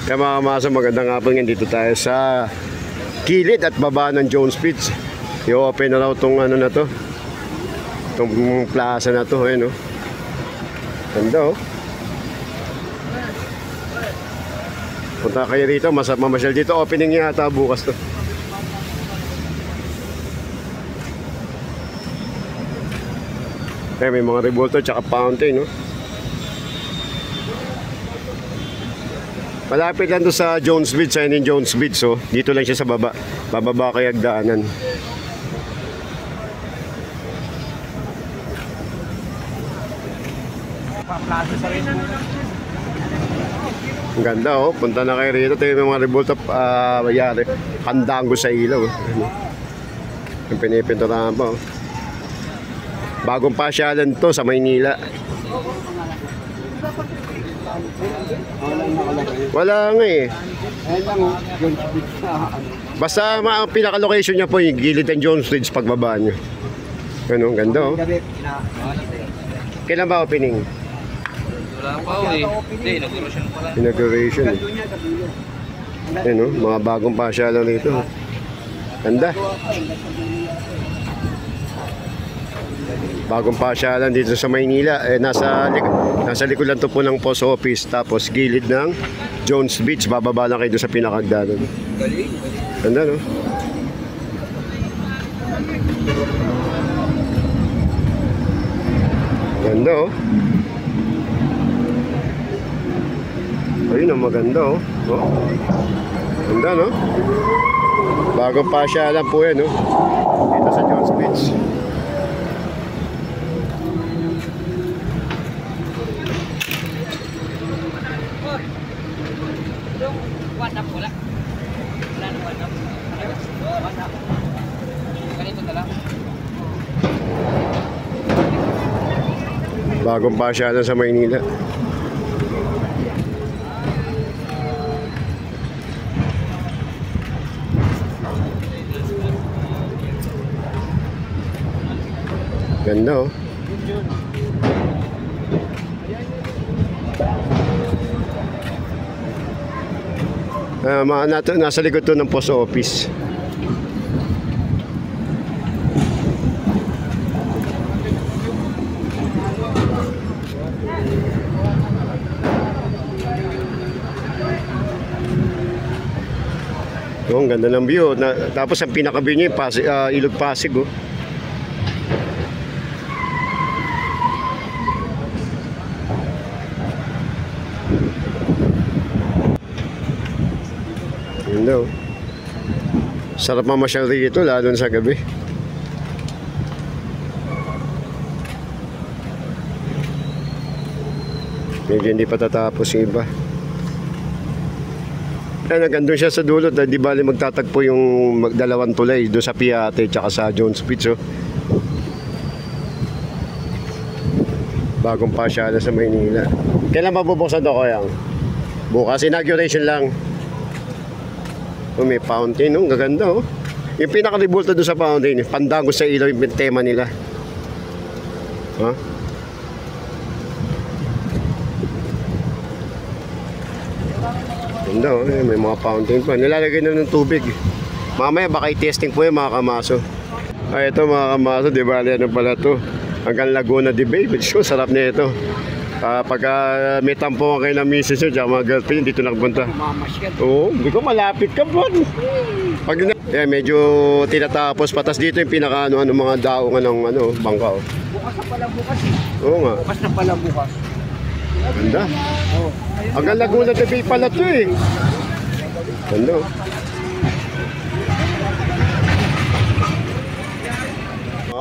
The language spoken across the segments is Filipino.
Kaya mga kamasa, magandang hapon ngayon. Dito tayo sa kilid at baba ng Jones Beach. I-open na raw itong ano na to, itong plaza na to. Ayun, oh. Ganda, oh. Punta kayo rito, mamasyal dito. Opening yata bukas to. May mga revolto tsaka fountain, no? Malapit lang to sa Jones Beach, ayun yung Jones Beach, so dito lang siya sa baba. Bababa kay hagdanan. Ang ganda, oh. Punta na kayo rito. Ito yung mga revolto, mayari. Pandango sa ilaw. Yung pinipinturahan pa, oh. Bagong pasyalan to sa Maynila. Wala nga eh. Basta ang pinaka-location niya po yung gilid ng Jones Beach pagbaba nyo. Ano, ganda, oh. Kailan ba opening? Wala pa, eh. Hindi, inauguration pa lang. Inauguration, eh. Ano, mga bagong pasyalan rito. Ganda. Bagong pasyalan dito sa Maynila. Nasa likod lang to po ng post office. Tapos gilid ng Jones Beach. Bababa lang kayo doon sa pinakagdanan. Ganda, no? Ganda, oh. Ayun, ang maganda, oh. Oh. Ganda, no? Bagong pasyalan po yan, no? Dito sa Jones Beach. Bagong pasyalan sa Maynila. Ganda, oh. Nasa likod to ng post office. Oh, ang ganda ng view. Tapos ang pinaka-view niya yung Ilog Pasig, oh. Ganda, oh. Sarap mamasyal rito, lalo na sa gabi. Medyo hindi pa tatapos yung iba. Nagandun siya sa dulo, di bali magtatagpo yung dalawang tulay doon sa Piate tsaka sa Jones Beach, oh. Bagong pasyalan sa Maynila. Kailan mabubuksan to, Kayang? Bukas, inauguration lang. Oh, may fountain, oh. Gaganda, oh. Yung pinaka-revolta doon sa fountain, pandango sa ilaw yung tema nila. Huh? Ganda, oh. May mga fountain pa. Nilalagay na ng tubig. Mamaya baka i-testing po yung mga kamaso. Ay, ito mga kamaso, di ba? Ano pala to? Hanggang Laguna de Bay. So, sarap na ito. Pagka may tampo kayo ng misis nyo, tsaka mga girlfriend, dito nakapunta. Oo, hindi ko malapit ka po. Medyo tinatapos. Patas dito yung pinaka mga daungan ng bangka, oh. Bukas na pala bukas, eh. Oo nga. Bukas na pala bukas. Ganda. Hanggang Laguna de Bay pala to, eh. Ganda, oh.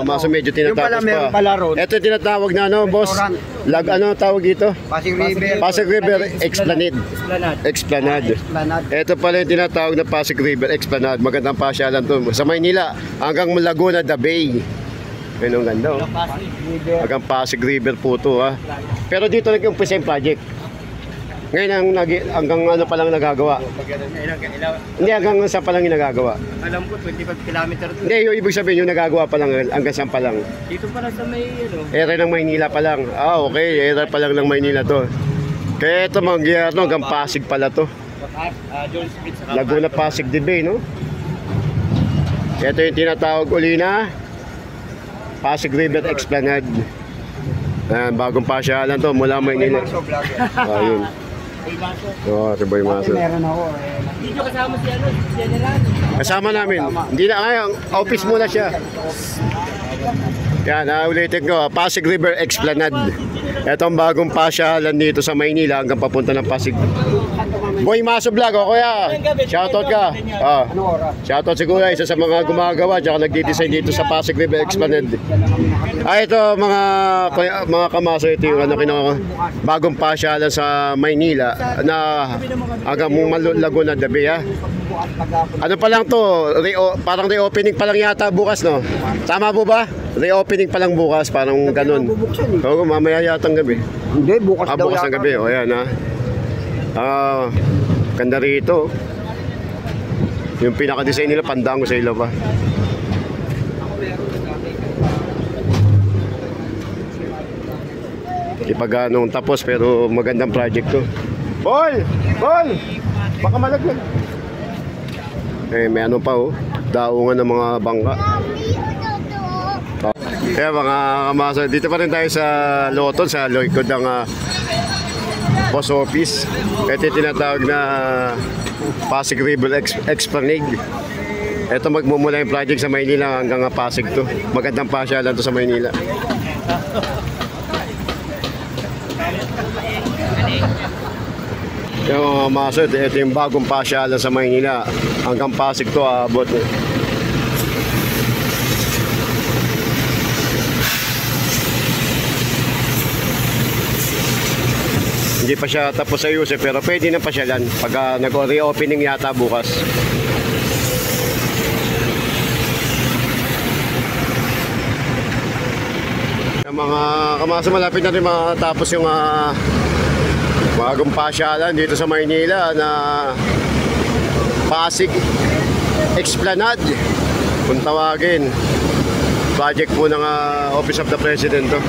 Maso medyo tinatapos pa. Ito tinatawag na boss. Tawag dito? Pasig River. Pasig River Explanade. Ito pala yung tinatawag na Pasig River Explanade. Magandang pasyalan to. Sa Maynila hanggang Laguna de Bay. Ayun ang ganda, oh. Hanggang Pasig River po to, ha. Pero dito nag-umpisa yung project. Ngayon hanggang pa lang nagagawa. Hindi, hanggang saan pa lang yung nagagawa. Alam ko 25 kilometer. Hindi, yung ibig sabihin yung nagagawa pa lang hanggang saan pa lang. Dito pala sa may Ere ng Maynila pa lang. Okay, ere pa lang ng Maynila to. Kaya ito hanggang Pasig pala to. Jones Bridge sa Laguna Pasig Debay, no? Ito yung tinatawag uli na Pasig River Explanade. Ayan, bagong pasyalan to mula Maynila. So vlogger. Ayun. Oo, si Boy Maso. Meron ako Hindi nyo kasama si General. Kasama namin. Hindi na ngayon, office muna siya. Yan, ulitin ko, Pasig River Explanade. Ito ang bagong pasyalan dito sa Maynila hanggang papunta ng Pasig. Boy Maso Vlog, o kuya. Shoutout ka. Anong oras? Shoutout si kuya, isa sa mga gumagawa tsaka nagdi-design dito sa Pasig River Explanade. Ito mga kamaso, ito yung bagong pasyalan sa Maynila na hanggang Laguna Debay, ha. Ano pa lang to, parang reopening pa lang yata bukas, no? Tama po ba? Reopening pa lang bukas, parang ganun. Oo, mamaya yata ang gabi. Hindi, bukas daw Bukas ng gabi, o yan, ha. Ganda rito. Yung pinaka-design nila, pandango sa ilo pa. Ipag anong tapos pero magandang project to. Bol! Bol! Baka malaglag. May ano pa, oh. Daungan ng mga bangka. Kaya mga kamasa, dito pa rin tayo sa Loton, sa likod ng post office. Ito yung tinatawag na Pasig River Explanade. Ito magmumula yung project sa Maynila hanggang Pasig to. Magandang pasyalan to sa Maynila. Yung mga maso, ito yung bagong pasyalan sa Maynila hanggang Pasig to aabot. Hindi pa siya tapos sa ayusin pero pwede na pasyalan pag nag-reopening yata bukas. Yung mga kamaso, malapit na rin matapos yung bagong pasyalan dito sa Maynila na Pasig Explanade kung tawagin. Project po ng Office of the President to.